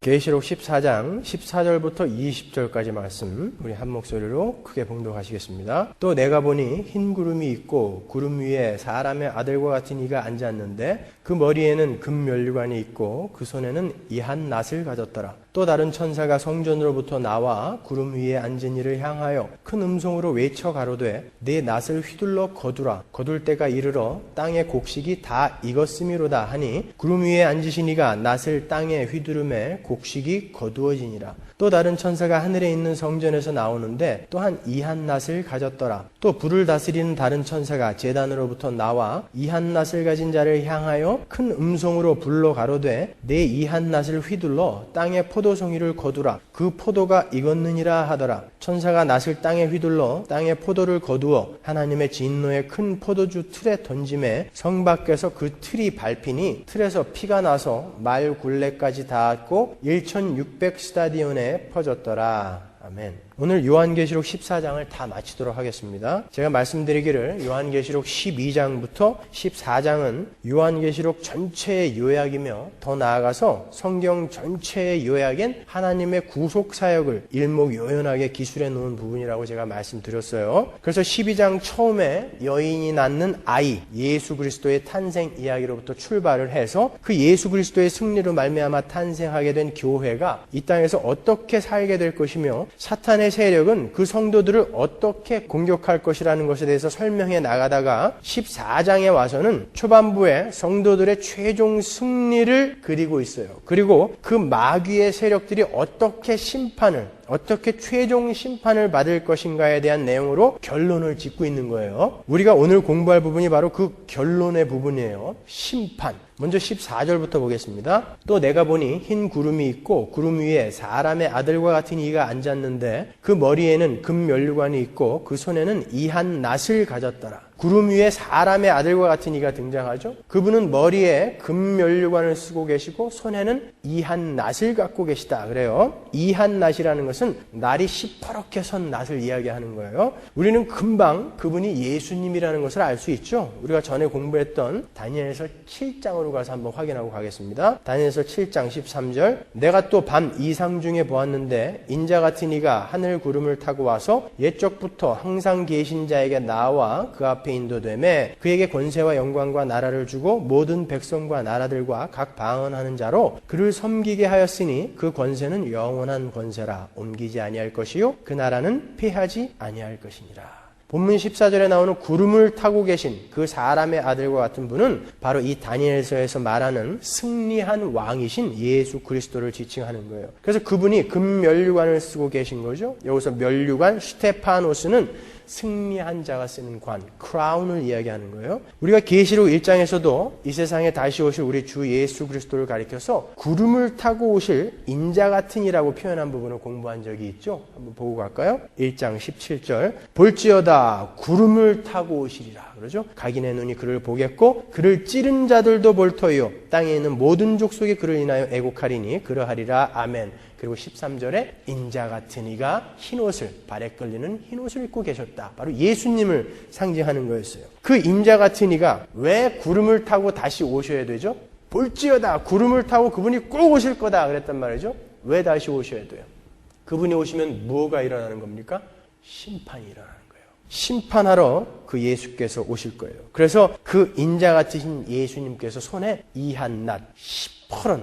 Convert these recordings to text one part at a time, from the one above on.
계시록 14장 14절부터 20절까지 말씀 우리 한 목소리로 크게 봉독하시겠습니다. 또 내가 보니 흰 구름이 있고 구름 위에 사람의 아들과 같은 이가 앉았는데 그 머리에는 금면류관이 있고 그 손에는 이한 낫을 가졌더라. 또 다른 천사가 성전으로부터 나와 구름 위에 앉은 이를 향하여 큰 음성으로 외쳐 가로되 네 낫을 휘둘러 거두라. 거둘 때가 이르러 땅의 곡식이 다 익었음이로다 하니 구름 위에 앉으신 이가 낫을 땅에 휘두르매 곡식이 거두어지니라. 또 다른 천사가 하늘에 있는 성전에서 나오는데 또한 이한 낫을 가졌더라. 또 불을 다스리는 다른 천사가 제단으로부터 나와 이한 낫을 가진 자를 향하여 큰 음성으로 불러 가로되 내 이한 낫을 휘둘러 땅에 포도송이를 거두라. 그 포도가 익었느니라 하더라. 천사가 낫을 땅에 휘둘러 땅에 포도를 거두어 하나님의 진노의 큰 포도주 틀에 던짐에 성 밖에서 그 틀이 밟히니 틀에서 피가 나서 말 굴레까지 닿았고 1600스타디온에 퍼졌더라. 아멘. 오늘 요한계시록 14장을 다 마치도록 하겠습니다. 제가 말씀드리기를 요한계시록 12장부터 14장은 요한계시록 전체의 요약이며 더 나아가서 성경 전체의 요약인 하나님의 구속사역을 일목요연하게 기술해 놓은 부분이라고 제가 말씀드렸어요. 그래서 12장 처음에 여인이 낳는 아이 예수 그리스도의 탄생 이야기로부터 출발을 해서 그 예수 그리스도의 승리로 말미암아 탄생하게 된 교회가 이 땅에서 어떻게 살게 될 것이며 사탄의 세력은 그 성도들을 어떻게 공격할 것이라는 것에 대해서 설명해 나가다가 14장에 와서는 초반부에 성도들의 최종 승리를 그리고 있어요. 그리고 그 마귀의 세력들이 어떻게 최종 심판을 받을 것인가에 대한 내용으로 결론을 짓고 있는 거예요. 우리가 오늘 공부할 부분이 바로 그 결론의 부분이에요. 심판. 먼저 14절부터 보겠습니다. 또 내가 보니 흰 구름이 있고 구름 위에 사람의 아들과 같은 이가 앉았는데 그 머리에는 금면류관이 있고 그 손에는 이한 낫을 가졌더라. 구름 위에 사람의 아들과 같은 이가 등장하죠. 그분은 머리에 금면류관을 쓰고 계시고 손에는 이한 낫을 갖고 계시다. 그래요. 이한 낫이라는 것은 날이 시퍼렇게 선 낫을 이야기하는 거예요. 우리는 금방 그분이 예수님이라는 것을 알 수 있죠. 우리가 전에 공부했던 다니엘서 7장으로 가서 한번 확인하고 가겠습니다. 다니엘서 7장 13절 내가 또 밤 이상 중에 보았는데 인자 같은 이가 하늘 구름을 타고 와서 옛적부터 항상 계신 자에게 나와 그 앞에 인도되매 그에게 권세와 영광과 나라를 주고 모든 백성과 나라들과 각 방언하는 자로 그를 섬기게 하였으니 그 권세는 영원한 권세라 옮기지 아니할 것이요 그 나라는 패하지 아니할 것이니라. 본문 14절에 나오는 구름을 타고 계신 그 사람의 아들과 같은 분은 바로 이 다니엘서에서 말하는 승리한 왕이신 예수 그리스도를 지칭하는 거예요. 그래서 그분이 금면류관을 쓰고 계신 거죠. 여기서 면류관, 스테파노스는 승리한 자가 쓰는 관, 크라운을 이야기하는 거예요. 우리가 계시록 1장에서도 이 세상에 다시 오실 우리 주 예수 그리스도를 가리켜서 구름을 타고 오실 인자 같은 이라고 표현한 부분을 공부한 적이 있죠. 한번 보고 갈까요? 1장 17절 볼지어다 구름을 타고 오시리라. 그러죠? 각인의 눈이 그를 보겠고 그를 찌른 자들도 볼 터이요 땅에 있는 모든 족속이 그를 인하여 애곡하리니 그러하리라. 아멘. 그리고 13절에 인자 같은 이가 흰옷을 발에 끌리는 흰옷을 입고 계셨다. 바로 예수님을 상징하는 거였어요. 그 인자 같은 이가 왜 구름을 타고 다시 오셔야 되죠? 볼지어다 구름을 타고 그분이 꼭 오실 거다 그랬단 말이죠. 왜 다시 오셔야 돼요? 그분이 오시면 뭐가 일어나는 겁니까? 심판이 일어나는 거예요. 심판하러 그 예수께서 오실 거예요. 그래서 그 인자 같으신 예수님께서 손에 이한 낫,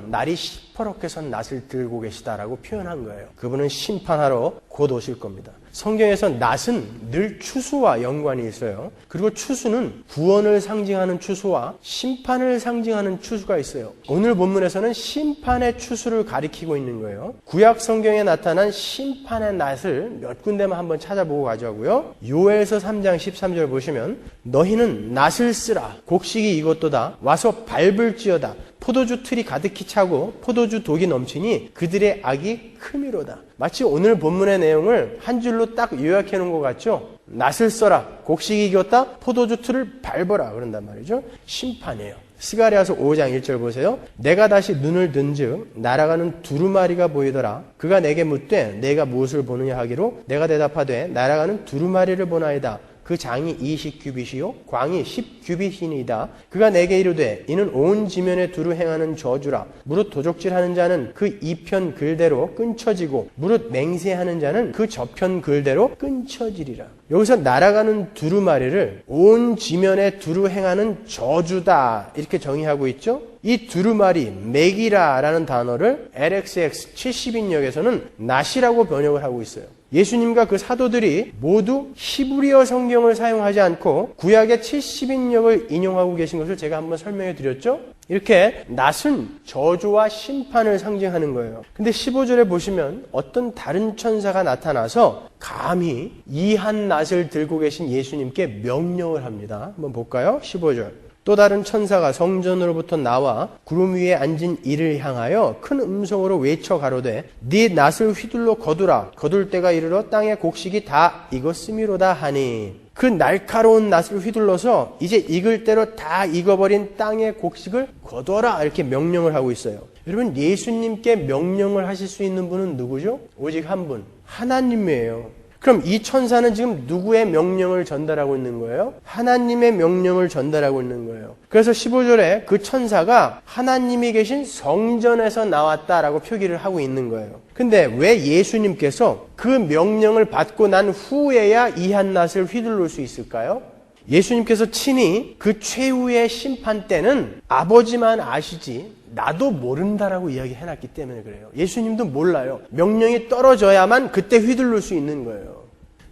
날이 시퍼렇게 선 낫을 들고 계시다라고 표현한 거예요. 그분은 심판하러 곧 오실 겁니다. 성경에서 낫은 늘 추수와 연관이 있어요. 그리고 추수는 구원을 상징하는 추수와 심판을 상징하는 추수가 있어요. 오늘 본문에서는 심판의 추수를 가리키고 있는 거예요. 구약 성경에 나타난 심판의 낫을 몇 군데만 한번 찾아보고 가자고요. 요엘서 3장 13절 보시면 너희는 낫을 쓰라 곡식이 익었도다 와서 밟을지어다 포도주 틀이 가득히 차고 포도주 독이 넘치니 그들의 악이 크미로다. 마치 오늘 본문의 내용을 한 줄로 딱 요약해 놓은 것 같죠? 낫을 써라, 곡식이 익었다, 포도주 틀을 밟아라 그런단 말이죠. 심판이에요. 스가랴서 5장 1절 보세요. 내가 다시 눈을 든즉 날아가는 두루마리가 보이더라. 그가 내게 묻되 내가 무엇을 보느냐 하기로 내가 대답하되 날아가는 두루마리를 보나이다. 그 장이 20규빗이요 광이 10규빗이니이다. 그가 내게 이르되 이는 온 지면에 두루 행하는 저주라. 무릇 도적질하는 자는 그 이편 글대로 끊쳐지고 무릇 맹세하는 자는 그 저편 글대로 끊쳐지리라. 여기서 날아가는 두루마리를 온 지면에 두루 행하는 저주다 이렇게 정의하고 있죠. 이 두루마리 맥이라라는 단어를 LXX 70인역에서는 낫이라고 번역을 하고 있어요. 예수님과 그 사도들이 모두 히브리어 성경을 사용하지 않고 구약의 70인역을 인용하고 계신 것을 제가 한번 설명해 드렸죠. 이렇게 낫은 저주와 심판을 상징하는 거예요. 근데 15절에 보시면 어떤 다른 천사가 나타나서 감히 이한 낫을 들고 계신 예수님께 명령을 합니다. 한번 볼까요? 15절. 또 다른 천사가 성전으로부터 나와 구름 위에 앉은 이를 향하여 큰 음성으로 외쳐 가로되 네 낫을 휘둘러 거두라. 거둘 때가 이르러 땅의 곡식이 다 익었음이로다 하니 그 날카로운 낫을 휘둘러서 이제 익을 대로 다 익어버린 땅의 곡식을 거둬라 이렇게 명령을 하고 있어요. 여러분 예수님께 명령을 하실 수 있는 분은 누구죠? 오직 한 분, 하나님이에요. 그럼 이 천사는 지금 누구의 명령을 전달하고 있는 거예요? 하나님의 명령을 전달하고 있는 거예요. 그래서 15절에 그 천사가 하나님이 계신 성전에서 나왔다라고 표기를 하고 있는 거예요. 근데 왜 예수님께서 그 명령을 받고 난 후에야 이 한낫을 휘둘릴 수 있을까요? 예수님께서 친히 그 최후의 심판 때는 아버지만 아시지 나도 모른다라고 이야기해놨기 때문에 그래요. 예수님도 몰라요. 명령이 떨어져야만 그때 휘둘릴 수 있는 거예요.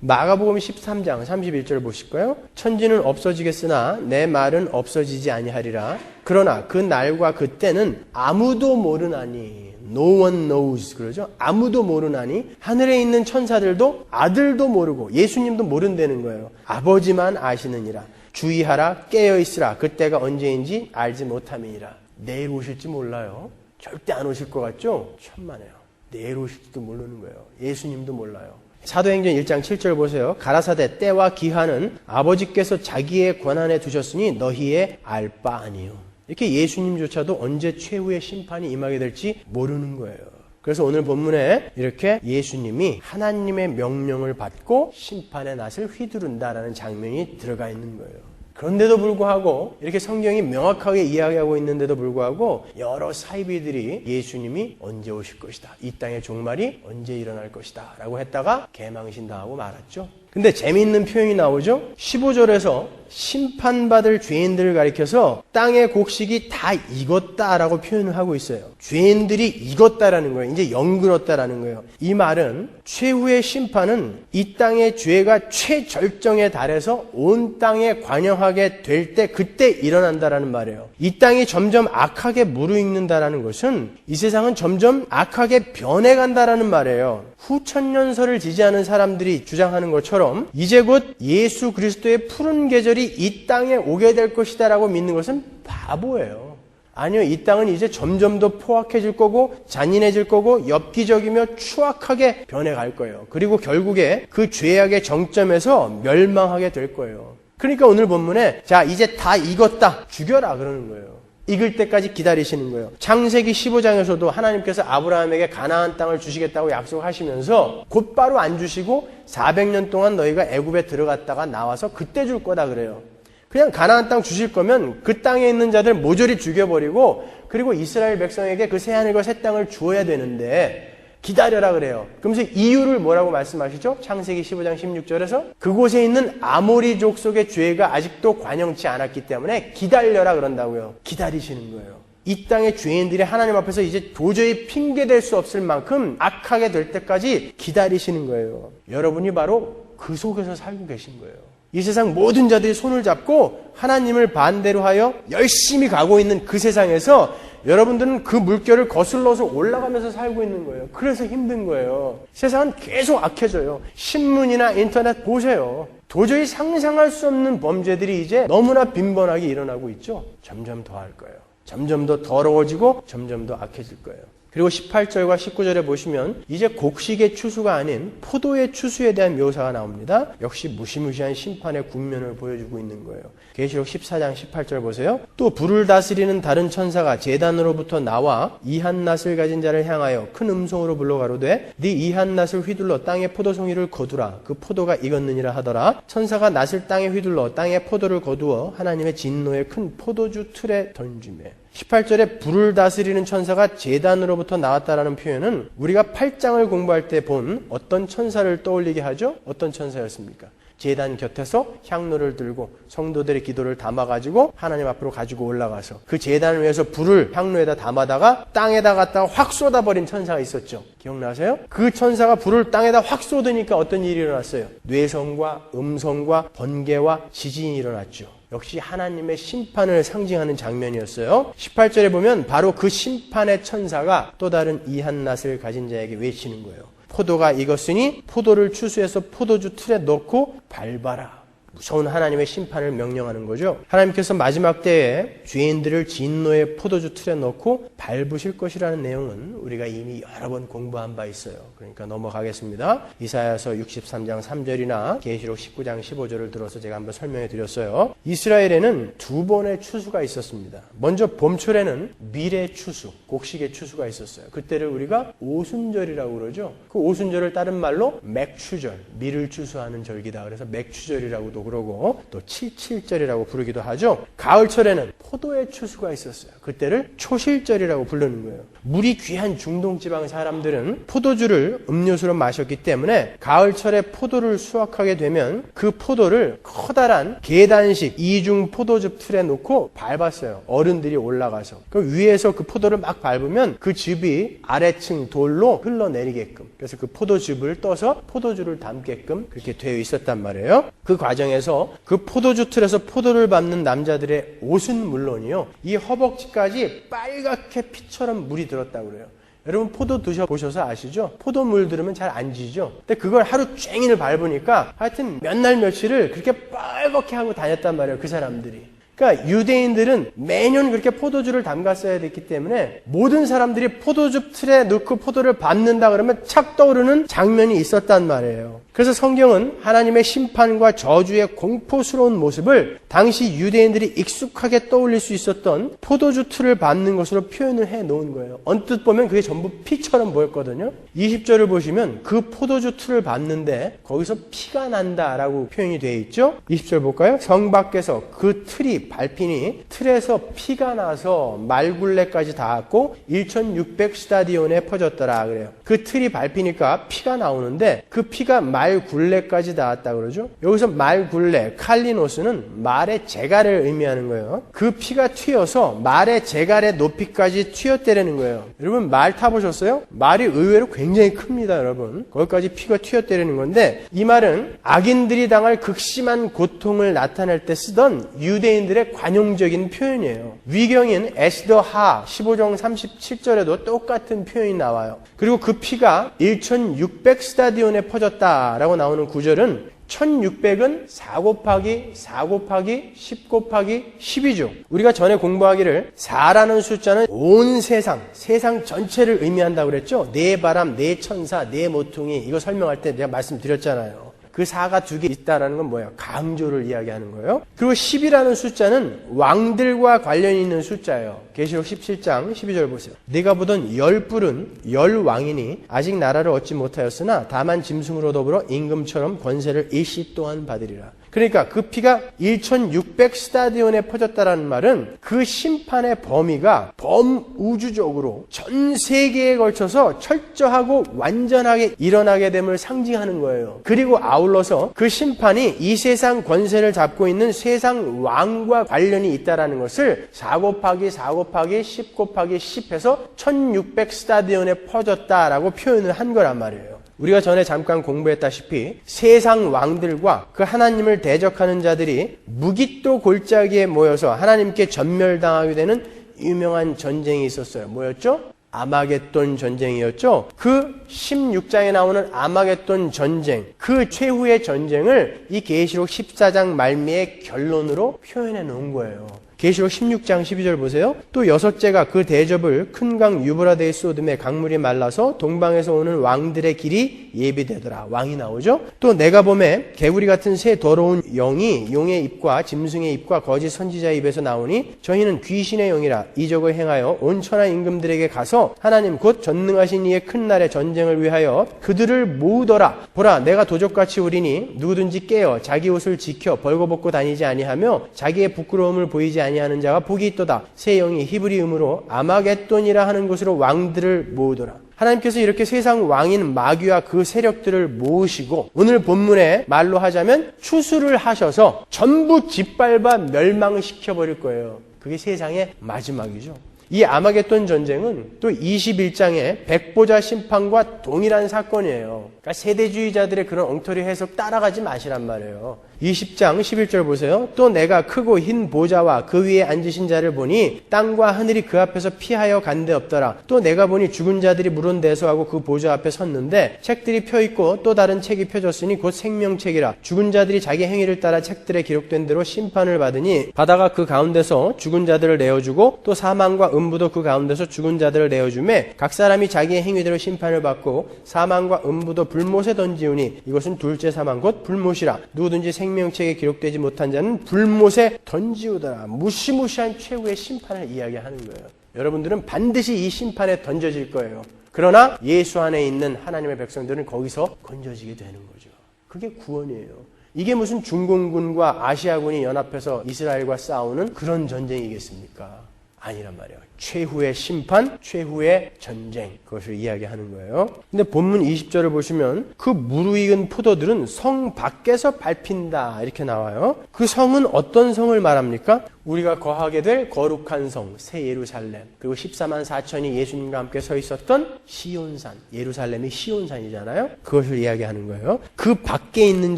마가복음 13장 31절 보실까요? 천지는 없어지겠으나 내 말은 없어지지 아니하리라. 그러나 그 날과 그 때는 아무도 모르나니 No one knows 그러죠. 아무도 모르나니 하늘에 있는 천사들도 아들도 모르고 예수님도 모른다는 거예요. 아버지만 아시느니라. 주의하라 깨어있으라. 그때가 언제인지 알지 못함이니라. 내일 오실지 몰라요. 절대 안 오실 것 같죠? 천만에요. 내일 오실지도 모르는 거예요. 예수님도 몰라요. 사도행전 1장 7절 보세요. 가라사대 때와 기한은 아버지께서 자기의 권한에 두셨으니 너희의 알 바 아니요. 이렇게 예수님조차도 언제 최후의 심판이 임하게 될지 모르는 거예요. 그래서 오늘 본문에 이렇게 예수님이 하나님의 명령을 받고 심판의 낫을 휘두른다라는 장면이 들어가 있는 거예요. 그런데도 불구하고 이렇게 성경이 명확하게 이야기하고 있는데도 불구하고 여러 사이비들이 예수님이 언제 오실 것이다. 이 땅의 종말이 언제 일어날 것이다. 라고 했다가 개망신당하고 말았죠. 근데 재미있는 표현이 나오죠. 15절에서 심판받을 죄인들을 가리켜서 땅의 곡식이 다 익었다라고 표현을 하고 있어요. 죄인들이 익었다라는 거예요. 이제 영글었다라는 거예요. 이 말은 최후의 심판은 이 땅의 죄가 최절정에 달해서 온 땅에 관영하게 될 때 그때 일어난다라는 말이에요. 이 땅이 점점 악하게 무르익는다라는 것은 이 세상은 점점 악하게 변해간다라는 말이에요. 후천년설을 지지하는 사람들이 주장하는 것처럼 이제 곧 예수 그리스도의 푸른 계절이 이 땅에 오게 될 것이다라고 믿는 것은 바보예요. 아니요, 이 땅은 이제 점점 더 포악해질 거고 잔인해질 거고 엽기적이며 추악하게 변해갈 거예요. 그리고 결국에 그 죄악의 정점에서 멸망하게 될 거예요. 그러니까 오늘 본문에 자 이제 다 익었다 죽여라 그러는 거예요. 익을 때까지 기다리시는 거예요. 창세기 15장에서도 하나님께서 아브라함에게 가나안 땅을 주시겠다고 약속하시면서 곧바로 안 주시고 400년 동안 너희가 애굽에 들어갔다가 나와서 그때 줄 거다 그래요. 그냥 가나안 땅 주실 거면 그 땅에 있는 자들 모조리 죽여버리고 그리고 이스라엘 백성에게 그 새하늘과 새 땅을 주어야 되는데 기다려라 그래요. 그러면서 이유를 뭐라고 말씀하시죠? 창세기 15장 16절에서 그곳에 있는 아모리 족속의 죄가 아직도 관영치 않았기 때문에 기다려라 그런다고요. 기다리시는 거예요. 이 땅의 죄인들이 하나님 앞에서 이제 도저히 핑계댈 수 없을 만큼 악하게 될 때까지 기다리시는 거예요. 여러분이 바로 그 속에서 살고 계신 거예요. 이 세상 모든 자들이 손을 잡고 하나님을 반대로 하여 열심히 가고 있는 그 세상에서 여러분들은 그 물결을 거슬러서 올라가면서 살고 있는 거예요. 그래서 힘든 거예요. 세상은 계속 악해져요. 신문이나 인터넷 보세요. 도저히 상상할 수 없는 범죄들이 이제 너무나 빈번하게 일어나고 있죠. 점점 더 할 거예요. 점점 더 더러워지고 점점 더 악해질 거예요. 그리고 18절과 19절에 보시면 이제 곡식의 추수가 아닌 포도의 추수에 대한 묘사가 나옵니다. 역시 무시무시한 심판의 국면을 보여주고 있는 거예요. 계시록 14장 18절 보세요. 또 불을 다스리는 다른 천사가 제단으로부터 나와 이한낫을 가진 자를 향하여 큰 음성으로 불러 가로되 네 이한낫을 휘둘러 땅의 포도송이를 거두라. 그 포도가 익었느니라 하더라. 천사가 낫을 땅에 휘둘러 땅의 포도를 거두어 하나님의 진노의 큰 포도주 틀에 던지매. 18절에 불을 다스리는 천사가 제단으로부터 나왔다라는 표현은 우리가 8장을 공부할 때 본 어떤 천사를 떠올리게 하죠? 어떤 천사였습니까? 제단 곁에서 향로를 들고 성도들의 기도를 담아가지고 하나님 앞으로 가지고 올라가서 그 제단을 위해서 불을 향로에다 담아다가 땅에다 갖다가 확 쏟아버린 천사가 있었죠. 기억나세요? 그 천사가 불을 땅에다 확 쏟으니까 어떤 일이 일어났어요? 뇌성과 음성과 번개와 지진이 일어났죠. 역시 하나님의 심판을 상징하는 장면이었어요. 18절에 보면 바로 그 심판의 천사가 또 다른 이한낫을 가진 자에게 외치는 거예요. 포도가 익었으니 포도를 추수해서 포도주 틀에 넣고 밟아라. 무서운 하나님의 심판을 명령하는 거죠. 하나님께서 마지막 때에 죄인들을 진노의 포도주 틀에 넣고 밟으실 것이라는 내용은 우리가 이미 여러 번 공부한 바 있어요. 그러니까 넘어가겠습니다. 이사야서 63장 3절이나 계시록 19장 15절을 들어서 제가 한번 설명해 드렸어요. 이스라엘에는 두 번의 추수가 있었습니다. 먼저 봄철에는 밀의 추수, 곡식의 추수가 있었어요. 그때를 우리가 오순절이라고 그러죠. 그 오순절을 다른 말로 맥추절, 밀을 추수하는 절기다. 그래서 맥추절이라고도 그러고 또 77절이라고 부르기도 하죠. 가을철에는 포도의 추수가 있었어요. 그때를 초실절이라고 부르는 거예요. 물이 귀한 중동 지방 사람들은 포도주를 음료수로 마셨기 때문에 가을철에 포도를 수확하게 되면 그 포도를 커다란 계단식 이중 포도즙 틀에 놓고 밟았어요. 어른들이 올라가서. 그 위에서 그 포도를 막 밟으면 그 즙이 아래층 돌로 흘러내리게끔, 그래서 그 포도즙을 떠서 포도주를 담게끔 그렇게 되어 있었단 말이에요. 그 과정에서 그 포도주 틀에서 포도를 밟는 남자들의 옷은 물론이요, 이 허벅지까지 빨갛게 피처럼 물이 들었다고 그래요. 여러분 포도 드셔보셔서 아시죠? 포도물 들으면 잘 안 지죠? 근데 그걸 하루 종일 밟으니까 하여튼 몇 날 며칠을 그렇게 빨갛게 하고 다녔단 말이에요, 그 사람들이. 그러니까 유대인들은 매년 그렇게 포도주를 담갔어야 됐기 때문에 모든 사람들이 포도주 틀에 넣고 포도를 밟는다 그러면 착 떠오르는 장면이 있었단 말이에요. 그래서 성경은 하나님의 심판과 저주의 공포스러운 모습을 당시 유대인들이 익숙하게 떠올릴 수 있었던 포도주 틀을 밟는 것으로 표현을 해 놓은 거예요. 언뜻 보면 그게 전부 피처럼 보였거든요. 20절을 보시면 그 포도주 틀을 밟는데 거기서 피가 난다라고 표현이 되어 있죠. 20절 볼까요? 성 밖에서 그 틀이 밟히니 틀에서 피가 나서 말굴레까지 닿았고 1600 스타디온에 퍼졌더라 그래요. 그 틀이 밟히니까 피가 나오는데 그 피가 말굴레까지 닿았다 그러죠. 여기서 말굴레, 칼리노스는 말의 재갈을 의미하는 거예요. 그 피가 튀어서 말의 재갈의 높이까지 튀어때리는 거예요. 여러분 말 타보셨어요? 말이 의외로 굉장히 큽니다, 여러분. 거기까지 피가 튀어때리는 건데 이 말은 악인들이 당할 극심한 고통을 나타낼 때 쓰던 유대인들의 관용적인 표현이에요. 위경인 에스더하 15장 37절에도 똑같은 표현이 나와요. 그리고 그 피가 1600 스타디온에 퍼졌다라고 나오는 구절은 1600은 4 곱하기 4 곱하기 10 곱하기 10이죠. 우리가 전에 공부하기를 4라는 숫자는 온 세상 전체를 의미한다고 그랬죠. 네 바람, 네 천사, 네 모퉁이, 이거 설명할 때 내가 말씀드렸잖아요. 그 4가 2개 있다라는 건 뭐예요? 강조를 이야기하는 거예요. 그리고 10이라는 숫자는 왕들과 관련이 있는 숫자예요. 계시록 17장 12절 보세요. 내가 보던 10뿔은 10왕이니 아직 나라를 얻지 못하였으나 다만 짐승으로 더불어 임금처럼 권세를 일시 또한 받으리라. 그러니까 그 피가 1600 스타디온에 퍼졌다라는 말은 그 심판의 범위가 범우주적으로 전 세계에 걸쳐서 철저하고 완전하게 일어나게 됨을 상징하는 거예요. 그리고 아울러서 그 심판이 이 세상 권세를 잡고 있는 세상 왕과 관련이 있다라는 것을 4 곱하기 4 곱하기 10 곱하기 10 해서 1600 스타디온에 퍼졌다라고 표현을 한 거란 말이에요. 우리가 전에 잠깐 공부했다시피 세상 왕들과 그 하나님을 대적하는 자들이 무기또 골짜기에 모여서 하나님께 전멸당하게 되는 유명한 전쟁이 있었어요. 뭐였죠? 아마겟돈 전쟁이었죠. 그 16장에 나오는 아마겟돈 전쟁, 그 최후의 전쟁을 이 계시록 14장 말미의 결론으로 표현해 놓은 거예요. 계시록 16장 12절 보세요. 또 여섯째가 그 대접을 큰 강 유브라데에 쏟음에 강물이 말라서 동방에서 오는 왕들의 길이 예비되더라. 왕이 나오죠. 또 내가 보매 개구리 같은 새 더러운 영이 용의 입과 짐승의 입과 거짓 선지자의 입에서 나오니 저희는 귀신의 영이라 이적을 행하여 온 천하 임금들에게 가서 하나님 곧 전능하신 이의 큰 날의 전쟁을 위하여 그들을 모으더라. 보라 내가 도적같이 오리니 누구든지 깨어 자기 옷을 지켜 벌거벗고 다니지 아니하며 자기의 부끄러움을 보이지 아니하는 자가 복이 있도다. 새 영이 히브리음으로 아마겟돈이라 하는 곳으로 왕들을 모으더라. 하나님께서 이렇게 세상 왕인 마귀와 그 세력들을 모으시고 오늘 본문의 말로 하자면 추수를 하셔서 전부 짓밟아 멸망시켜버릴 거예요. 그게 세상의 마지막이죠. 이 아마겟돈 전쟁은 또 21장의 백보자 심판과 동일한 사건이에요. 그러니까 세대주의자들의 그런 엉터리 해석 따라가지 마시란 말이에요. 20장 11절 보세요. 또 내가 크고 흰 보좌와 그 위에 앉으신 자를 보니 땅과 하늘이 그 앞에서 피하여 간데 없더라. 또 내가 보니 죽은 자들이 물은대소하고 그 보좌 앞에 섰는데 책들이 펴있고 또 다른 책이 펴졌으니 곧 생명책이라. 죽은 자들이 자기 행위를 따라 책들에 기록된 대로 심판을 받으니 바다가 그 가운데서 죽은 자들을 내어주고 또 사망과 음부도 그 가운데서 죽은 자들을 내어주매 각 사람이 자기의 행위대로 심판을 받고 사망과 음부도 불못에 던지우니 이것은 둘째 사망 곧 불못이라. 누구든지 생명책에 기록되지 못한 자는 불못에 던지우더라. 무시무시한 최후의 심판을 이야기하는 거예요. 여러분들은 반드시 이 심판에 던져질 거예요. 그러나 예수 안에 있는 하나님의 백성들은 거기서 건져지게 되는 거죠. 그게 구원이에요. 이게 무슨 중공군과 아시아군이 연합해서 이스라엘과 싸우는 그런 전쟁이겠습니까? 아니란 말이에요. 최후의 심판, 최후의 전쟁, 그것을 이야기하는 거예요. 근데 본문 20절을 보시면 그 무르익은 포도들은 성 밖에서 밟힌다 이렇게 나와요. 그 성은 어떤 성을 말합니까? 우리가 거하게 될 거룩한 성, 새 예루살렘, 그리고 14만 4천이 예수님과 함께 서 있었던 시온산, 예루살렘이 시온산이잖아요. 그것을 이야기하는 거예요. 그 밖에 있는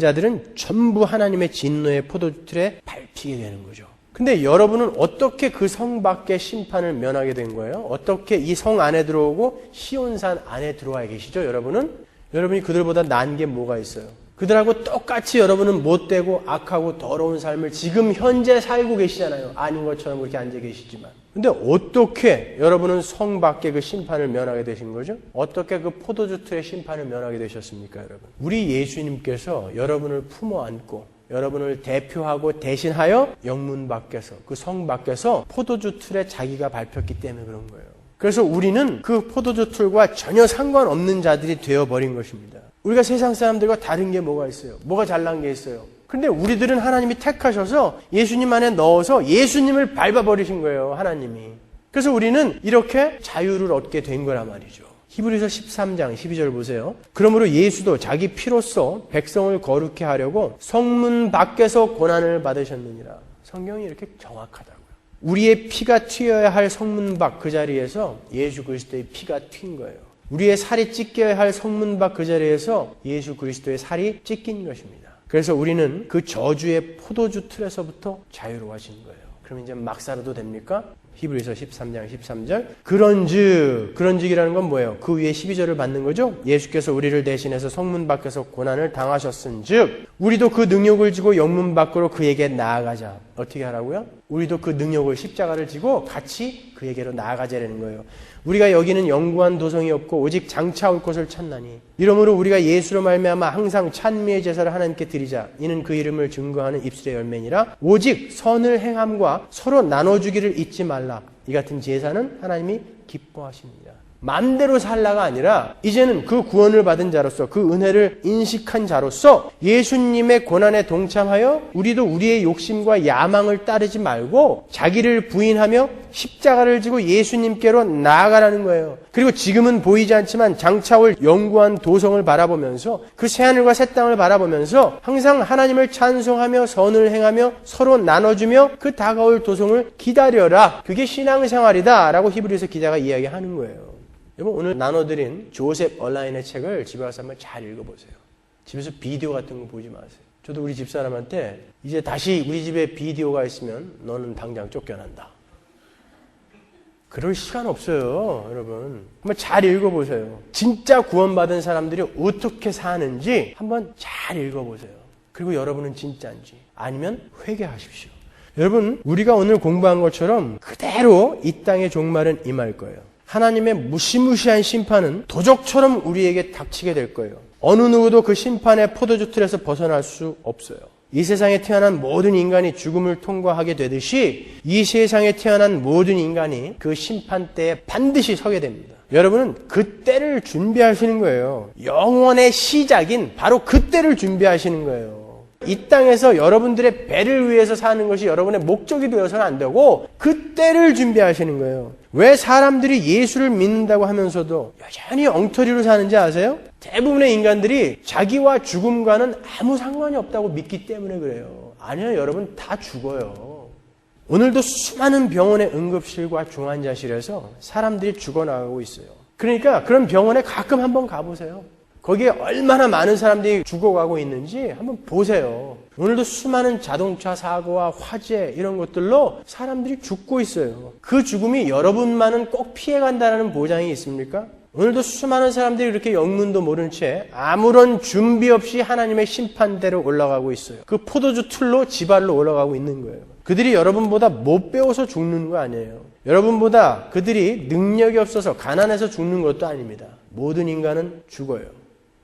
자들은 전부 하나님의 진노의 포도틀에 밟히게 되는 거죠. 근데 여러분은 어떻게 그 성 밖의 심판을 면하게 된 거예요? 어떻게 이 성 안에 들어오고 시온산 안에 들어와 계시죠? 여러분이 그들보다 나은 게 뭐가 있어요? 그들하고 똑같이 여러분은 못되고 악하고 더러운 삶을 지금 현재 살고 계시잖아요. 아닌 것처럼 그렇게 앉아 계시지만. 근데 어떻게 여러분은 성 밖의 그 심판을 면하게 되신 거죠? 어떻게 그 포도주 틀의 심판을 면하게 되셨습니까, 여러분? 우리 예수님께서 여러분을 품어 안고 여러분을 대표하고 대신하여 영문 밖에서 그 성 밖에서 포도주 틀에 자기가 밟혔기 때문에 그런 거예요. 그래서 우리는 그 포도주 틀과 전혀 상관없는 자들이 되어버린 것입니다. 우리가 세상 사람들과 다른 게 뭐가 있어요? 뭐가 잘난 게 있어요? 근데 우리들은 하나님이 택하셔서 예수님 안에 넣어서 예수님을 밟아버리신 거예요, 하나님이. 그래서 우리는 이렇게 자유를 얻게 된 거란 말이죠. 히브리서 13장 12절 보세요. 그러므로 예수도 자기 피로써 백성을 거룩해 하려고 성문 밖에서 고난을 받으셨느니라. 성경이 이렇게 정확하다고요. 우리의 피가 튀어야 할 성문 밖 그 자리에서 예수 그리스도의 피가 튄 거예요. 우리의 살이 찢겨야 할 성문 밖 그 자리에서 예수 그리스도의 살이 찢긴 것입니다. 그래서 우리는 그 저주의 포도주 틀에서부터 자유로워진 거예요. 그럼 이제 막 살아도 됩니까? 히브리서 13장 13절. 그런즉이라는 건 뭐예요? 그 위에 12절을 받는 거죠? 예수께서 우리를 대신해서 성문 밖에서 고난을 당하셨은즉 우리도 그 능력을 지고 영문 밖으로 그에게 나아가자. 어떻게 하라고요? 우리도 그 능력을 십자가를 지고 같이 그에게로 나아가자라는 거예요. 우리가 여기는 영구한 도성이 없고 오직 장차 올 것을 찾나니 이러므로 우리가 예수로 말미암아 항상 찬미의 제사를 하나님께 드리자. 이는 그 이름을 증거하는 입술의 열매니라. 오직 선을 행함과 서로 나눠주기를 잊지 말라. 이 같은 제사는 하나님이 기뻐하십니다. 마음대로 살라가 아니라 이제는 그 구원을 받은 자로서 그 은혜를 인식한 자로서 예수님의 고난에 동참하여 우리도 우리의 욕심과 야망을 따르지 말고 자기를 부인하며 십자가를 지고 예수님께로 나아가라는 거예요. 그리고 지금은 보이지 않지만 장차 올 영구한 도성을 바라보면서 그 새하늘과 새 땅을 바라보면서 항상 하나님을 찬송하며 선을 행하며 서로 나눠주며 그 다가올 도성을 기다려라. 그게 신앙생활이다 라고 히브리서 기자가 이야기하는 거예요. 여러분 오늘 나눠드린 조셉 얼라인의 책을 집에 가서 한번 잘 읽어보세요. 집에서 비디오 같은 거 보지 마세요. 저도 우리 집사람한테 이제 다시 우리 집에 비디오가 있으면 너는 당장 쫓겨난다. 그럴 시간 없어요, 여러분. 한번 잘 읽어보세요. 진짜 구원받은 사람들이 어떻게 사는지 한번 잘 읽어보세요. 그리고 여러분은 진짜인지 아니면 회개하십시오. 여러분, 우리가 오늘 공부한 것처럼 그대로 이 땅의 종말은 임할 거예요. 하나님의 무시무시한 심판은 도적처럼 우리에게 닥치게 될 거예요. 어느 누구도 그 심판의 포도주 틀에서 벗어날 수 없어요. 이 세상에 태어난 모든 인간이 죽음을 통과하게 되듯이 이 세상에 태어난 모든 인간이 그 심판대에 반드시 서게 됩니다. 여러분은 그때를 준비하시는 거예요. 영원의 시작인 바로 그때를 준비하시는 거예요. 이 땅에서 여러분들의 배를 위해서 사는 것이 여러분의 목적이 되어서는 안 되고 그때를 준비하시는 거예요. 왜 사람들이 예수를 믿는다고 하면서도 여전히 엉터리로 사는지 아세요? 대부분의 인간들이 자기와 죽음과는 아무 상관이 없다고 믿기 때문에 그래요. 아니요, 여러분 다 죽어요. 오늘도 수많은 병원의 응급실과 중환자실에서 사람들이 죽어나가고 있어요. 그러니까 그런 병원에 가끔 한번 가보세요. 거기에 얼마나 많은 사람들이 죽어가고 있는지 한번 보세요. 오늘도 수많은 자동차 사고와 화재 이런 것들로 사람들이 죽고 있어요. 그 죽음이 여러분만은 꼭 피해간다는 보장이 있습니까? 오늘도 수많은 사람들이 이렇게 영문도 모른 채 아무런 준비 없이 하나님의 심판대로 올라가고 있어요. 그 포도주 틀로 지발로 올라가고 있는 거예요. 그들이 여러분보다 못 배워서 죽는 거 아니에요. 여러분보다 그들이 능력이 없어서 가난해서 죽는 것도 아닙니다. 모든 인간은 죽어요.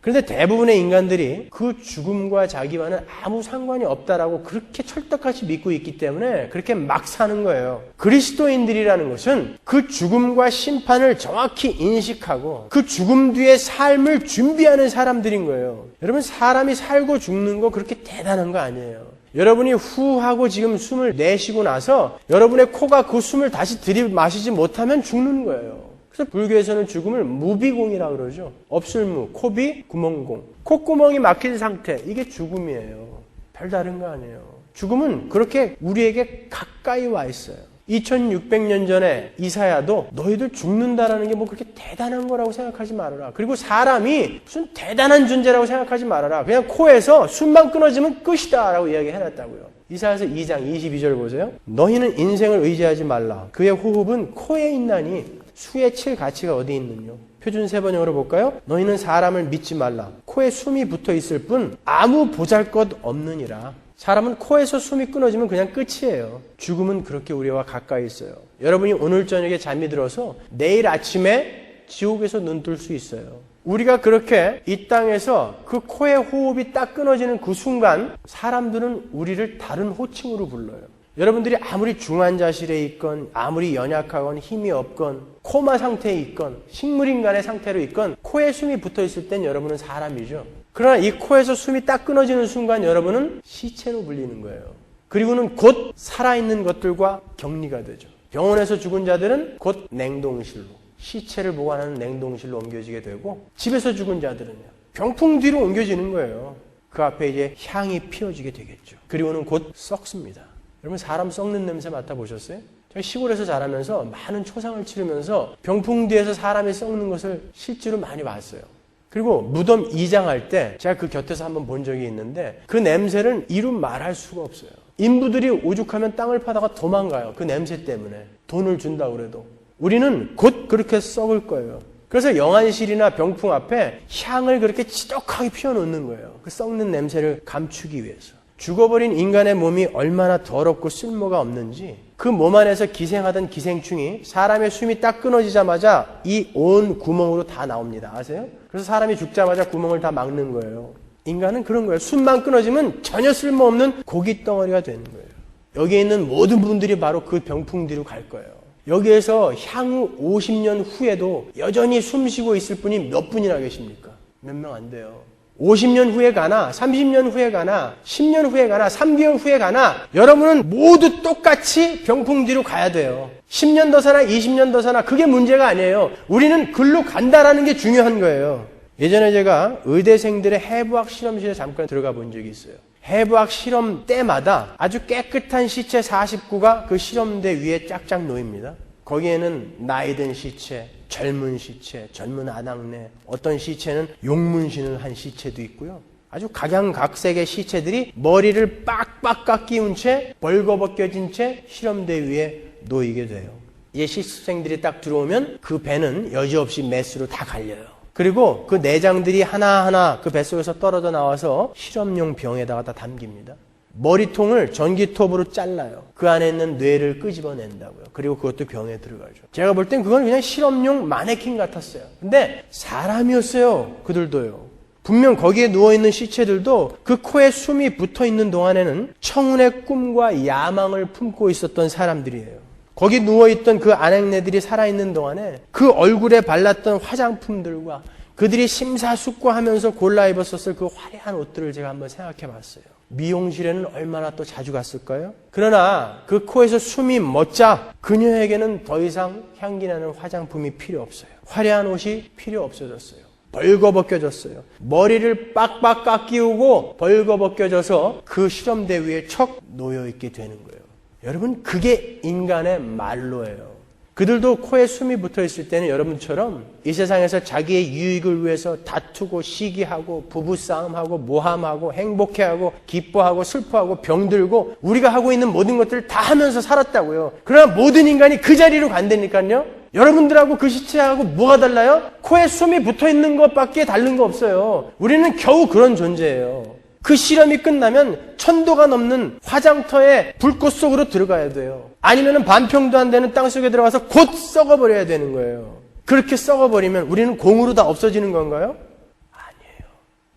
그런데 대부분의 인간들이 그 죽음과 자기와는 아무 상관이 없다라고 그렇게 철떡같이 믿고 있기 때문에 그렇게 막 사는 거예요. 그리스도인들이라는 것은 그 죽음과 심판을 정확히 인식하고 그 죽음 뒤의 삶을 준비하는 사람들인 거예요. 여러분, 사람이 살고 죽는 거 그렇게 대단한 거 아니에요. 여러분이 후 하고 지금 숨을 내쉬고 나서 여러분의 코가 그 숨을 다시 들이마시지 못하면 죽는 거예요. 그래서 불교에서는 죽음을 무비공이라고 그러죠. 없을무, 코비, 구멍공. 콧구멍이 막힌 상태, 이게 죽음이에요. 별다른 거 아니에요. 죽음은 그렇게 우리에게 가까이 와 있어요. 2600년 전에 이사야도 너희들 죽는다라는 게 뭐 그렇게 대단한 거라고 생각하지 말아라. 그리고 사람이 무슨 대단한 존재라고 생각하지 말아라. 그냥 코에서 숨만 끊어지면 끝이다 라고 이야기해놨다고요. 이사야서 2장 22절 보세요. 너희는 인생을 의지하지 말라. 그의 호흡은 코에 있나니 수에 칠 가치가 어디 있느냐. 표준 세번역으로 볼까요? 너희는 사람을 믿지 말라. 코에 숨이 붙어 있을 뿐 아무 보잘것 없느니라. 사람은 코에서 숨이 끊어지면 그냥 끝이에요. 죽음은 그렇게 우리와 가까이 있어요. 여러분이 오늘 저녁에 잠이 들어서 내일 아침에 지옥에서 눈 뜰 수 있어요. 우리가 그렇게 이 땅에서 그 코의 호흡이 딱 끊어지는 그 순간 사람들은 우리를 다른 호칭으로 불러요. 여러분들이 아무리 중환자실에 있건 아무리 연약하건 힘이 없건 코마 상태에 있건 식물인간의 상태로 있건 코에 숨이 붙어있을 땐 여러분은 사람이죠. 그러나 이 코에서 숨이 딱 끊어지는 순간 여러분은 시체로 불리는 거예요. 그리고는 곧 살아있는 것들과 격리가 되죠. 병원에서 죽은 자들은 곧 냉동실로, 시체를 보관하는 냉동실로 옮겨지게 되고 집에서 죽은 자들은요, 병풍 뒤로 옮겨지는 거예요. 그 앞에 이제 향이 피어지게 되겠죠. 그리고는 곧 썩습니다. 여러분, 사람 썩는 냄새 맡아보셨어요? 제가 시골에서 자라면서 많은 초상을 치르면서 병풍 뒤에서 사람이 썩는 것을 실제로 많이 봤어요. 그리고 무덤 이장할 때 제가 그 곁에서 한번 본 적이 있는데 그 냄새를 이루 말할 수가 없어요. 인부들이 오죽하면 땅을 파다가 도망가요. 그 냄새 때문에. 돈을 준다고 그래도. 우리는 곧 그렇게 썩을 거예요. 그래서 영안실이나 병풍 앞에 향을 그렇게 지독하게 피워놓는 거예요. 그 썩는 냄새를 감추기 위해서. 죽어버린 인간의 몸이 얼마나 더럽고 쓸모가 없는지 그 몸 안에서 기생하던 기생충이 사람의 숨이 딱 끊어지자마자 이 온 구멍으로 다 나옵니다. 아세요? 그래서 사람이 죽자마자 구멍을 다 막는 거예요. 인간은 그런 거예요. 숨만 끊어지면 전혀 쓸모없는 고기 덩어리가 되는 거예요. 여기에 있는 모든 분들이 바로 그 병풍 뒤로 갈 거예요. 여기에서 향후 50년 후에도 여전히 숨 쉬고 있을 분이 몇 분이나 계십니까? 몇 명 안 돼요. 50년 후에 가나 30년 후에 가나 10년 후에 가나 3개월 후에 가나 여러분은 모두 똑같이 병풍 뒤로 가야 돼요. 10년 더 사나 20년 더 사나 그게 문제가 아니에요. 우리는 글로 간다라는 게 중요한 거예요. 예전에 제가 의대생들의 해부학 실험실에 잠깐 들어가 본 적이 있어요. 해부학 실험 때마다 아주 깨끗한 시체 49가 그 실험대 위에 쫙쫙 놓입니다. 거기에는 나이 든 시체, 젊은 시체, 젊은 아낙네, 어떤 시체는 용문신을 한 시체도 있고요. 아주 각양각색의 시체들이 머리를 빡빡 끼운 채 벌거벗겨진 채 실험대 위에 놓이게 돼요. 이제 실습생들이 딱 들어오면 그 배는 여지없이 메스로 다 갈려요. 그리고 그 내장들이 하나하나 그 뱃속에서 떨어져 나와서 실험용 병에다가 다 담깁니다. 머리통을 전기톱으로 잘라요. 그 안에 있는 뇌를 끄집어낸다고요. 그리고 그것도 병에 들어가죠. 제가 볼 땐 그건 그냥 실험용 마네킹 같았어요. 근데 사람이었어요. 그들도요. 분명 거기에 누워있는 시체들도 그 코에 숨이 붙어있는 동안에는 청운의 꿈과 야망을 품고 있었던 사람들이에요. 거기 누워있던 그 아낙네들이 살아있는 동안에 그 얼굴에 발랐던 화장품들과 그들이 심사숙고하면서 골라 입었었을 그 화려한 옷들을 제가 한번 생각해 봤어요. 미용실에는 얼마나 또 자주 갔을까요? 그러나 그 코에서 숨이 멎자 그녀에게는 더 이상 향기나는 화장품이 필요 없어요. 화려한 옷이 필요 없어졌어요. 벌거벗겨졌어요. 머리를 빡빡 깎이우고 벌거벗겨져서 그 실험대 위에 척 놓여있게 되는 거예요. 여러분, 그게 인간의 말로예요. 그들도 코에 숨이 붙어있을 때는 여러분처럼 이 세상에서 자기의 유익을 위해서 다투고 시기하고 부부싸움하고 모함하고 행복해하고 기뻐하고 슬퍼하고 병들고 우리가 하고 있는 모든 것들을 다 하면서 살았다고요. 그러나 모든 인간이 그 자리로 간다니까요. 여러분들하고 그 시체하고 뭐가 달라요? 코에 숨이 붙어있는 것밖에 다른 거 없어요. 우리는 겨우 그런 존재예요. 그 실험이 끝나면 1000도가 넘는 화장터의 불꽃 속으로 들어가야 돼요. 아니면 반평도 안 되는 땅속에 들어가서 곧 썩어버려야 되는 거예요. 그렇게 썩어버리면 우리는 공으로 다 없어지는 건가요? 아니에요.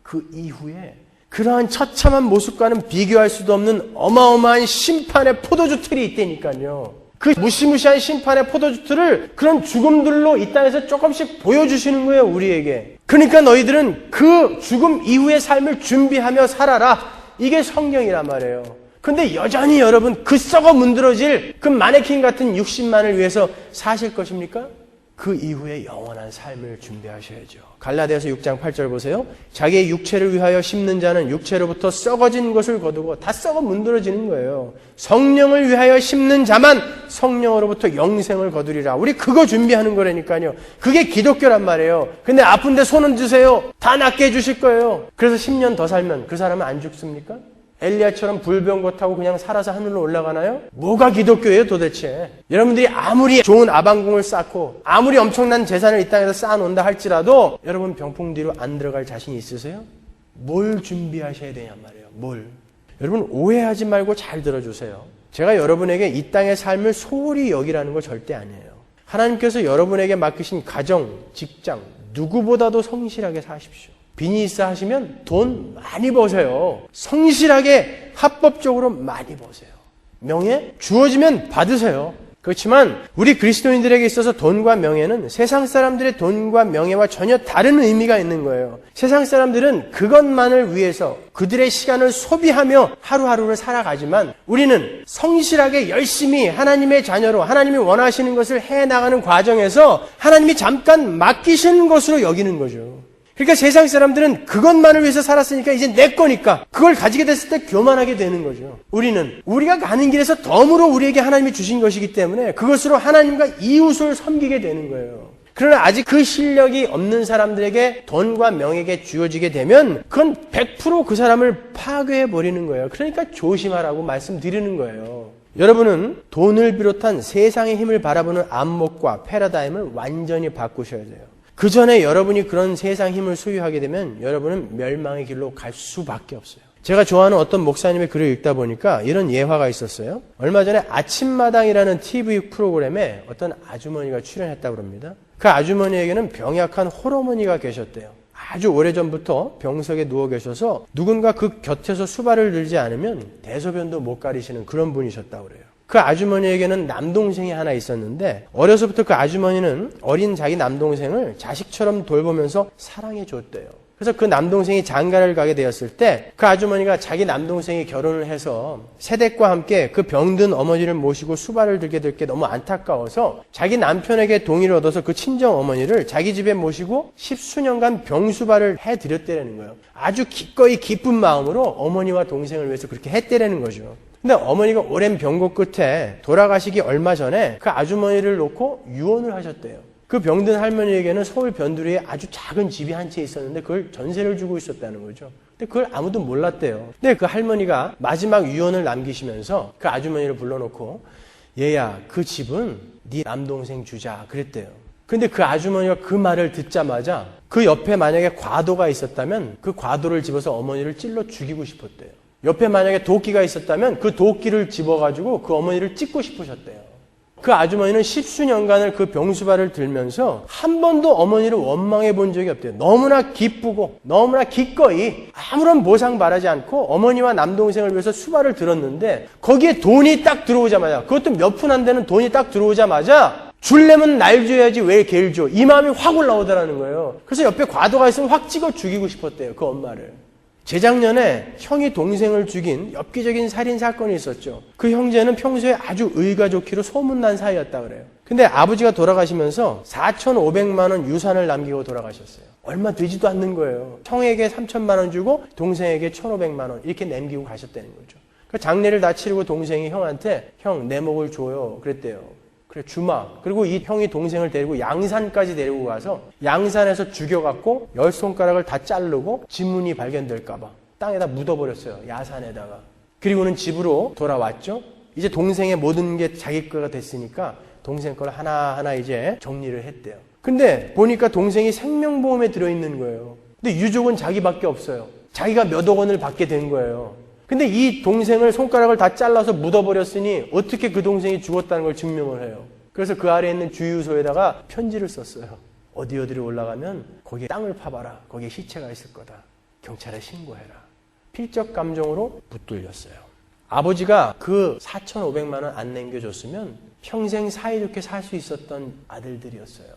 그 이후에 그러한 처참한 모습과는 비교할 수도 없는 어마어마한 심판의 포도주 틀이 있다니까요. 그 무시무시한 심판의 포도주 틀을 그런 죽음들로 이 땅에서 조금씩 보여주시는 거예요, 우리에게. 그러니까 너희들은 그 죽음 이후의 삶을 준비하며 살아라. 이게 성경이란 말이에요. 근데 여전히 여러분 그 썩어 문드러질 그 마네킹 같은 60만을 위해서 사실 것입니까? 그 이후에 영원한 삶을 준비하셔야죠. 갈라디아서 6장 8절 보세요. 자기의 육체를 위하여 심는 자는 육체로부터 썩어진 것을 거두고 다 썩어 문드러지는 거예요. 성령을 위하여 심는 자만 성령으로부터 영생을 거두리라. 우리 그거 준비하는 거라니까요. 그게 기독교란 말이에요. 근데 아픈데 손은 드세요. 다 낫게 해주실 거예요. 그래서 10년 더 살면 그 사람은 안 죽습니까? 엘리야처럼 불병거 타고 그냥 살아서 하늘로 올라가나요? 뭐가 기독교예요 도대체? 여러분들이 아무리 좋은 아방궁을 쌓고 아무리 엄청난 재산을 이 땅에서 쌓아놓는다 할지라도 여러분 병풍 뒤로 안 들어갈 자신 있으세요? 뭘 준비하셔야 되냔 말이에요. 뭘? 여러분 오해하지 말고 잘 들어주세요. 제가 여러분에게 이 땅의 삶을 소홀히 여기라는 거 절대 아니에요. 하나님께서 여러분에게 맡기신 가정, 직장 누구보다도 성실하게 사십시오. 비즈니스 하시면 돈 많이 버세요. 성실하게 합법적으로 많이 버세요. 명예 주어지면 받으세요. 그렇지만 우리 그리스도인들에게 있어서 돈과 명예는 세상 사람들의 돈과 명예와 전혀 다른 의미가 있는 거예요. 세상 사람들은 그것만을 위해서 그들의 시간을 소비하며 하루하루를 살아가지만 우리는 성실하게 열심히 하나님의 자녀로 하나님이 원하시는 것을 해나가는 과정에서 하나님이 잠깐 맡기시는 것으로 여기는 거죠. 그러니까 세상 사람들은 그것만을 위해서 살았으니까 이제 내 거니까 그걸 가지게 됐을 때 교만하게 되는 거죠. 우리는 우리가 가는 길에서 덤으로 우리에게 하나님이 주신 것이기 때문에 그것으로 하나님과 이웃을 섬기게 되는 거예요. 그러나 아직 그 실력이 없는 사람들에게 돈과 명예가 주어지게 되면 그건 100% 그 사람을 파괴해버리는 거예요. 그러니까 조심하라고 말씀드리는 거예요. 여러분은 돈을 비롯한 세상의 힘을 바라보는 안목과 패러다임을 완전히 바꾸셔야 돼요. 그 전에 여러분이 그런 세상 힘을 소유하게 되면 여러분은 멸망의 길로 갈 수밖에 없어요. 제가 좋아하는 어떤 목사님의 글을 읽다 보니까 이런 예화가 있었어요. 얼마 전에 아침마당이라는 TV 프로그램에 어떤 아주머니가 출연했다고 합니다. 그 아주머니에게는 병약한 홀어머니가 계셨대요. 아주 오래전부터 병석에 누워 계셔서 누군가 그 곁에서 수발을 들지 않으면 대소변도 못 가리시는 그런 분이셨다고 그래요. 그 아주머니에게는 남동생이 하나 있었는데 어려서부터 그 아주머니는 어린 자기 남동생을 자식처럼 돌보면서 사랑해 줬대요. 그래서 그 남동생이 장가를 가게 되었을 때 그 아주머니가 자기 남동생이 결혼을 해서 세댁과 함께 그 병든 어머니를 모시고 수발을 들게 될 게 너무 안타까워서 자기 남편에게 동의를 얻어서 그 친정 어머니를 자기 집에 모시고 10수년간 병수발을 해드렸다는 거예요. 아주 기꺼이 기쁜 마음으로 어머니와 동생을 위해서 그렇게 했다는 거죠. 근데 어머니가 오랜 병고 끝에 돌아가시기 얼마 전에 그 아주머니를 놓고 유언을 하셨대요. 그 병든 할머니에게는 서울 변두리에 아주 작은 집이 한 채 있었는데 그걸 전세를 주고 있었다는 거죠. 근데 그걸 아무도 몰랐대요. 근데 그 할머니가 마지막 유언을 남기시면서 그 아주머니를 불러놓고 얘야 그 집은 네 남동생 주자 그랬대요. 근데 그 아주머니가 그 말을 듣자마자 그 옆에 만약에 과도가 있었다면 그 과도를 집어서 어머니를 찔러 죽이고 싶었대요. 옆에 만약에 도끼가 있었다면 그 도끼를 집어가지고 그 어머니를 찍고 싶으셨대요. 그 아주머니는 십수년간을 그 병수발을 들면서 한 번도 어머니를 원망해 본 적이 없대요. 너무나 기쁘고 너무나 기꺼이 아무런 보상 바라지 않고 어머니와 남동생을 위해서 수발을 들었는데 거기에 돈이 딱 들어오자마자, 그것도 몇 푼 안 되는 돈이 딱 들어오자마자 줄려면 날 줘야지 왜 걔를 줘, 이 마음이 확 올라오더라는 거예요. 그래서 옆에 과도가 있으면 확 찍어 죽이고 싶었대요, 그 엄마를. 재작년에 형이 동생을 죽인 엽기적인 살인 사건이 있었죠. 그 형제는 평소에 아주 의가 좋기로 소문난 사이였다 그래요. 근데 아버지가 돌아가시면서 4,500만 원 유산을 남기고 돌아가셨어요. 얼마 되지도 않는 거예요. 형에게 3,000만 원 주고 동생에게 1,500만 원 이렇게 남기고 가셨다는 거죠. 그 장례를 다 치르고 동생이 형한테 형 내 목을 줘요 그랬대요. 그래 주마. 그리고 이 형이 동생을 데리고 양산까지 데리고 가서 양산에서 죽여갖고 10손가락을 다 자르고 지문이 발견될까봐 땅에다 묻어버렸어요. 야산에다가. 그리고는 집으로 돌아왔죠. 이제 동생의 모든 게 자기 거가 됐으니까 동생 걸 하나하나 이제 정리를 했대요. 근데 보니까 동생이 생명보험에 들어있는 거예요. 근데 유족은 자기밖에 없어요. 자기가 몇억 원을 받게 된 거예요. 근데 이 동생을 손가락을 다 잘라서 묻어버렸으니 어떻게 그 동생이 죽었다는 걸 증명을 해요. 그래서 그 아래에 있는 주유소에다가 편지를 썼어요. 어디로 올라가면 거기에 땅을 파봐라. 거기에 시체가 있을 거다. 경찰에 신고해라. 필적 감정으로 붙들렸어요. 아버지가 그 4,500만 원 안 남겨줬으면 평생 사이좋게 살 수 있었던 아들들이었어요.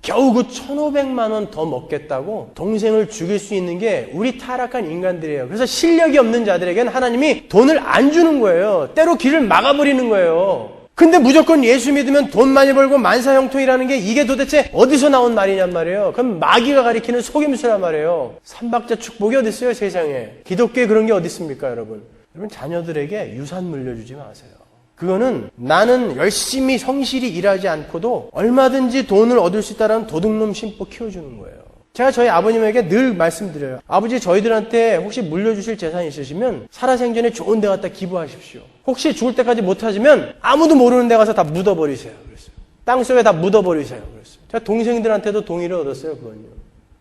겨우 그 1,500만 원 더 먹겠다고 동생을 죽일 수 있는 게 우리 타락한 인간들이에요. 그래서 실력이 없는 자들에게는 하나님이 돈을 안 주는 거예요. 때로 길을 막아버리는 거예요. 근데 무조건 예수 믿으면 돈 많이 벌고 만사형통이라는 게 이게 도대체 어디서 나온 말이냔 말이에요. 그럼 마귀가 가리키는 속임수란 말이에요. 삼박자 축복이 어디 있어요 세상에. 기독교에 그런 게 어디 있습니까 여러분. 여러분 자녀들에게 유산 물려주지 마세요. 그거는 나는 열심히 성실히 일하지 않고도 얼마든지 돈을 얻을 수 있다는 도둑놈 심보 키워주는 거예요. 제가 저희 아버님에게 늘 말씀드려요. 아버지 저희들한테 혹시 물려주실 재산이 있으시면 살아생전에 좋은 데 갖다 기부하십시오. 혹시 죽을 때까지 못하시면 아무도 모르는 데 가서 다 묻어버리세요. 그랬어요. 땅속에 다 묻어버리세요. 그랬어요. 제가 동생들한테도 동의를 얻었어요. 그건요.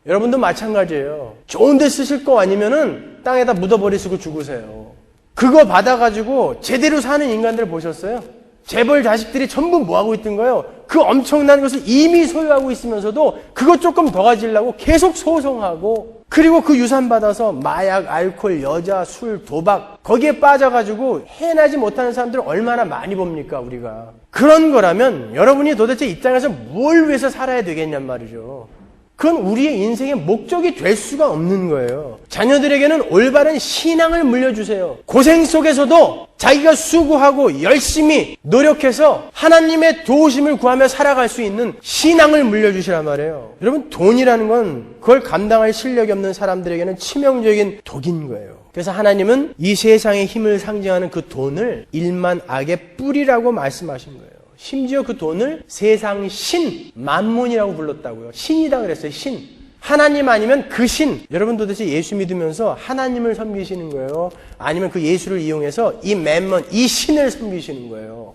여러분도 마찬가지예요. 좋은 데 쓰실 거 아니면은 땅에다 묻어버리시고 죽으세요. 그거 받아가지고 제대로 사는 인간들 보셨어요? 재벌 자식들이 전부 뭐하고 있던 거예요? 그 엄청난 것을 이미 소유하고 있으면서도 그것 조금 더 가지려고 계속 소송하고, 그리고 그 유산 받아서 마약, 알코올, 여자, 술, 도박 거기에 빠져가지고 해내지 못하는 사람들을 얼마나 많이 봅니까 우리가. 그런 거라면 여러분이 도대체 이 땅에서 뭘 위해서 살아야 되겠냔 말이죠. 그건 우리의 인생의 목적이 될 수가 없는 거예요. 자녀들에게는 올바른 신앙을 물려주세요. 고생 속에서도 자기가 수고하고 열심히 노력해서 하나님의 도우심을 구하며 살아갈 수 있는 신앙을 물려주시란 말이에요. 여러분 돈이라는 건 그걸 감당할 실력이 없는 사람들에게는 치명적인 독인 거예요. 그래서 하나님은 이 세상의 힘을 상징하는 그 돈을 일만 악의 뿌리라고 말씀하신 거예요. 심지어 그 돈을 세상 신, 만몬이라고 불렀다고요. 신이다 그랬어요. 신. 하나님 아니면 그 신. 여러분 도대체 예수 믿으면서 하나님을 섬기시는 거예요? 아니면 그 예수를 이용해서 이 맘몬, 이 신을 섬기시는 거예요?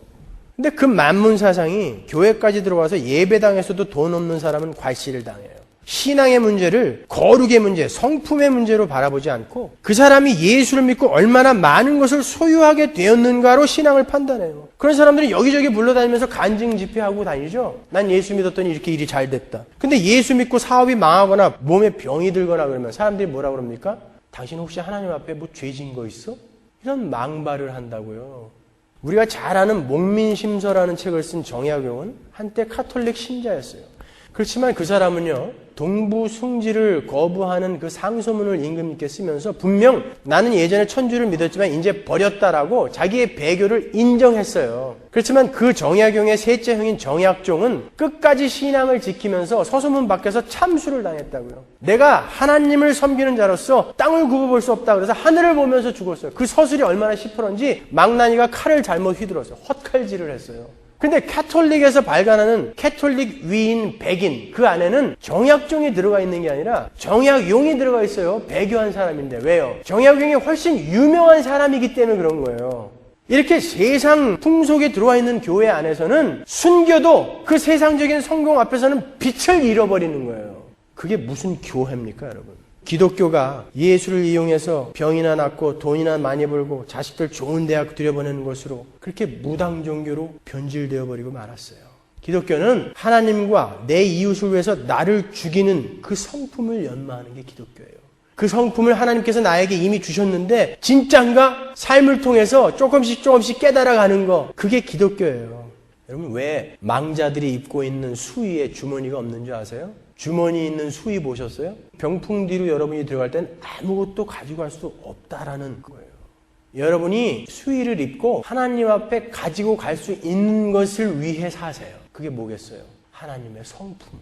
근데 그 만몬 사상이 교회까지 들어와서 예배당에서도 돈 없는 사람은 괄시를 당해요. 신앙의 문제를 거룩의 문제, 성품의 문제로 바라보지 않고 그 사람이 예수를 믿고 얼마나 많은 것을 소유하게 되었는가로 신앙을 판단해요. 그런 사람들이 여기저기 불러다니면서 간증 집회하고 다니죠. 난 예수 믿었더니 이렇게 일이 잘 됐다. 근데 예수 믿고 사업이 망하거나 몸에 병이 들거나 그러면 사람들이 뭐라 그럽니까? 당신 혹시 하나님 앞에 뭐 죄진 거 있어? 이런 망발을 한다고요. 우리가 잘 아는 목민심서라는 책을 쓴 정약용은 한때 카톨릭 신자였어요. 그렇지만 그 사람은요, 동부숭지를 거부하는 그 상소문을 임금님께 쓰면서 분명 나는 예전에 천주를 믿었지만 이제 버렸다라고 자기의 배교를 인정했어요. 그렇지만 그 정약용의 셋째 형인 정약종은 끝까지 신앙을 지키면서 서소문 밖에서 참수를 당했다고요. 내가 하나님을 섬기는 자로서 땅을 굽어볼 수 없다 그래서 하늘을 보면서 죽었어요. 그 서술이 얼마나 시퍼런지 망나니가 칼을 잘못 휘둘러서 헛칼질을 했어요. 근데 캐톨릭에서 발간하는 캐톨릭 위인 백인, 그 안에는 정약종이 들어가 있는 게 아니라 정약용이 들어가 있어요. 배교한 사람인데. 왜요? 정약용이 훨씬 유명한 사람이기 때문에 그런 거예요. 이렇게 세상 풍속에 들어와 있는 교회 안에서는 순교도 그 세상적인 성공 앞에서는 빛을 잃어버리는 거예요. 그게 무슨 교회입니까 여러분? 기독교가 예수를 이용해서 병이나 낫고 돈이나 많이 벌고 자식들 좋은 대학 들여보내는 것으로 그렇게 무당 종교로 변질되어 버리고 말았어요. 기독교는 하나님과 내 이웃을 위해서 나를 죽이는 그 성품을 연마하는 게 기독교예요. 그 성품을 하나님께서 나에게 이미 주셨는데 진짠가? 삶을 통해서 조금씩 깨달아가는 거, 그게 기독교예요. 여러분, 왜 망자들이 입고 있는 수의에 주머니가 없는 줄 아세요? 주머니 있는 수의 보셨어요? 병풍 뒤로 여러분이 들어갈 땐 아무것도 가지고 갈 수 없다라는 거예요. 여러분이 수의를 입고 하나님 앞에 가지고 갈 수 있는 것을 위해 사세요. 그게 뭐겠어요? 하나님의 성품.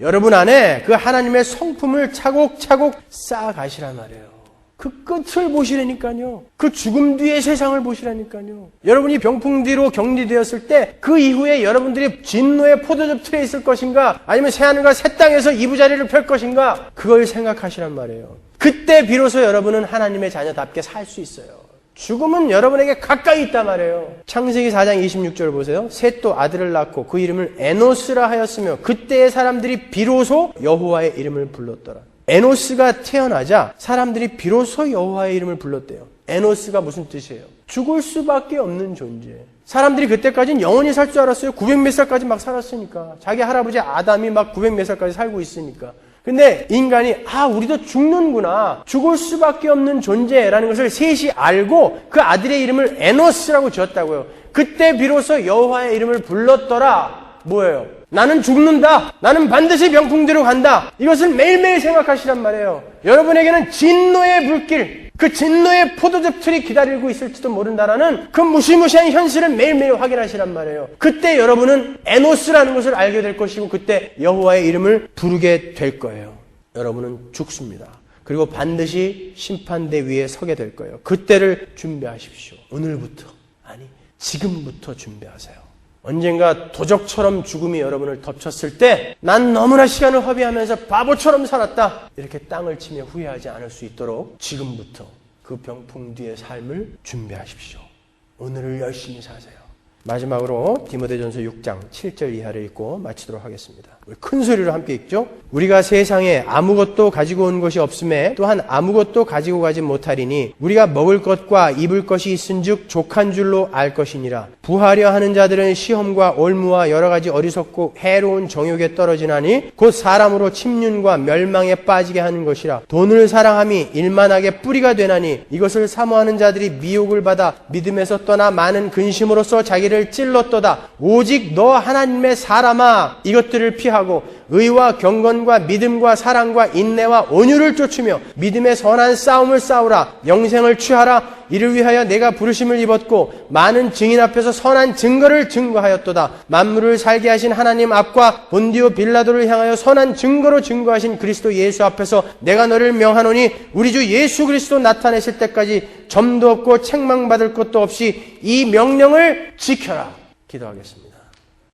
여러분 안에 그 하나님의 성품을 차곡차곡 쌓아가시란 말이에요. 그 끝을 보시라니까요. 그 죽음 뒤의 세상을 보시라니까요. 여러분이 병풍 뒤로 격리되었을 때 그 이후에 여러분들이 진노의 포도즙 틀에 있을 것인가, 아니면 새하늘과 새 땅에서 이부자리를 펼 것인가, 그걸 생각하시란 말이에요. 그때 비로소 여러분은 하나님의 자녀답게 살 수 있어요. 죽음은 여러분에게 가까이 있단 말이에요. 창세기 4장 26절 보세요. 셋도 아들을 낳고 그 이름을 에노스라 하였으며 그때의 사람들이 비로소 여호와의 이름을 불렀더라. 에노스가 태어나자 사람들이 비로소 여호와의 이름을 불렀대요. 에노스가 무슨 뜻이에요? 죽을 수밖에 없는 존재. 사람들이 그때까지는 영원히 살 줄 알았어요. 900몇 살까지 막 살았으니까. 자기 할아버지 아담이 막 900몇 살까지 살고 있으니까. 근데 인간이 우리도 죽는구나, 죽을 수밖에 없는 존재라는 것을 셋이 알고 그 아들의 이름을 에노스라고 지었다고요. 그때 비로소 여호와의 이름을 불렀더라. 뭐예요? 나는 죽는다. 나는 반드시 병풍대로 간다. 이것을 매일매일 생각하시란 말이에요. 여러분에게는 진노의 불길, 그 진노의 포도즙 틀이 기다리고 있을지도 모른다라는 그 무시무시한 현실을 매일매일 확인하시란 말이에요. 그때 여러분은 에노스라는 것을 알게 될 것이고 그때 여호와의 이름을 부르게 될 거예요. 여러분은 죽습니다. 그리고 반드시 심판대 위에 서게 될 거예요. 그때를 준비하십시오. 오늘부터, 아니 지금부터 준비하세요. 언젠가 도적처럼 죽음이 여러분을 덮쳤을 때 난 너무나 시간을 허비하면서 바보처럼 살았다, 이렇게 땅을 치며 후회하지 않을 수 있도록 지금부터 그 병풍 뒤의 삶을 준비하십시오. 오늘을 열심히 사세요. 마지막으로 디모데전서 6장 7절 이하를 읽고 마치도록 하겠습니다. 우리 큰 소리로 함께 읽죠. 우리가 세상에 아무것도 가지고 온 것이 없음에 또한 아무것도 가지고 가지 못하리니 우리가 먹을 것과 입을 것이 있은즉 족한 줄로 알 것이니라. 부하려 하는 자들은 시험과 올무와 여러 가지 어리석고 해로운 정욕에 떨어지나니 곧 사람으로 침륜과 멸망에 빠지게 하는 것이라. 돈을 사랑함이 일만하게 뿌리가 되나니 이것을 사모하는 자들이 미혹을 받아 믿음에서 떠나 많은 근심으로써 자기를 찔렀도다. 오직 너 하나님의 사람아, 이것들을 피하고 의와 경건과 믿음과 사랑과 인내와 온유를 쫓으며 믿음의 선한 싸움을 싸우라. 영생을 취하라. 이를 위하여 내가 부르심을 입었고 많은 증인 앞에서 선한 증거를 증거하였도다. 만물을 살게 하신 하나님 앞과 본디오 빌라도를 향하여 선한 증거로 증거하신 그리스도 예수 앞에서 내가 너를 명하노니 우리 주 예수 그리스도 나타내실 때까지 점도 없고 책망받을 것도 없이 이 명령을 지켜라. 기도하겠습니다.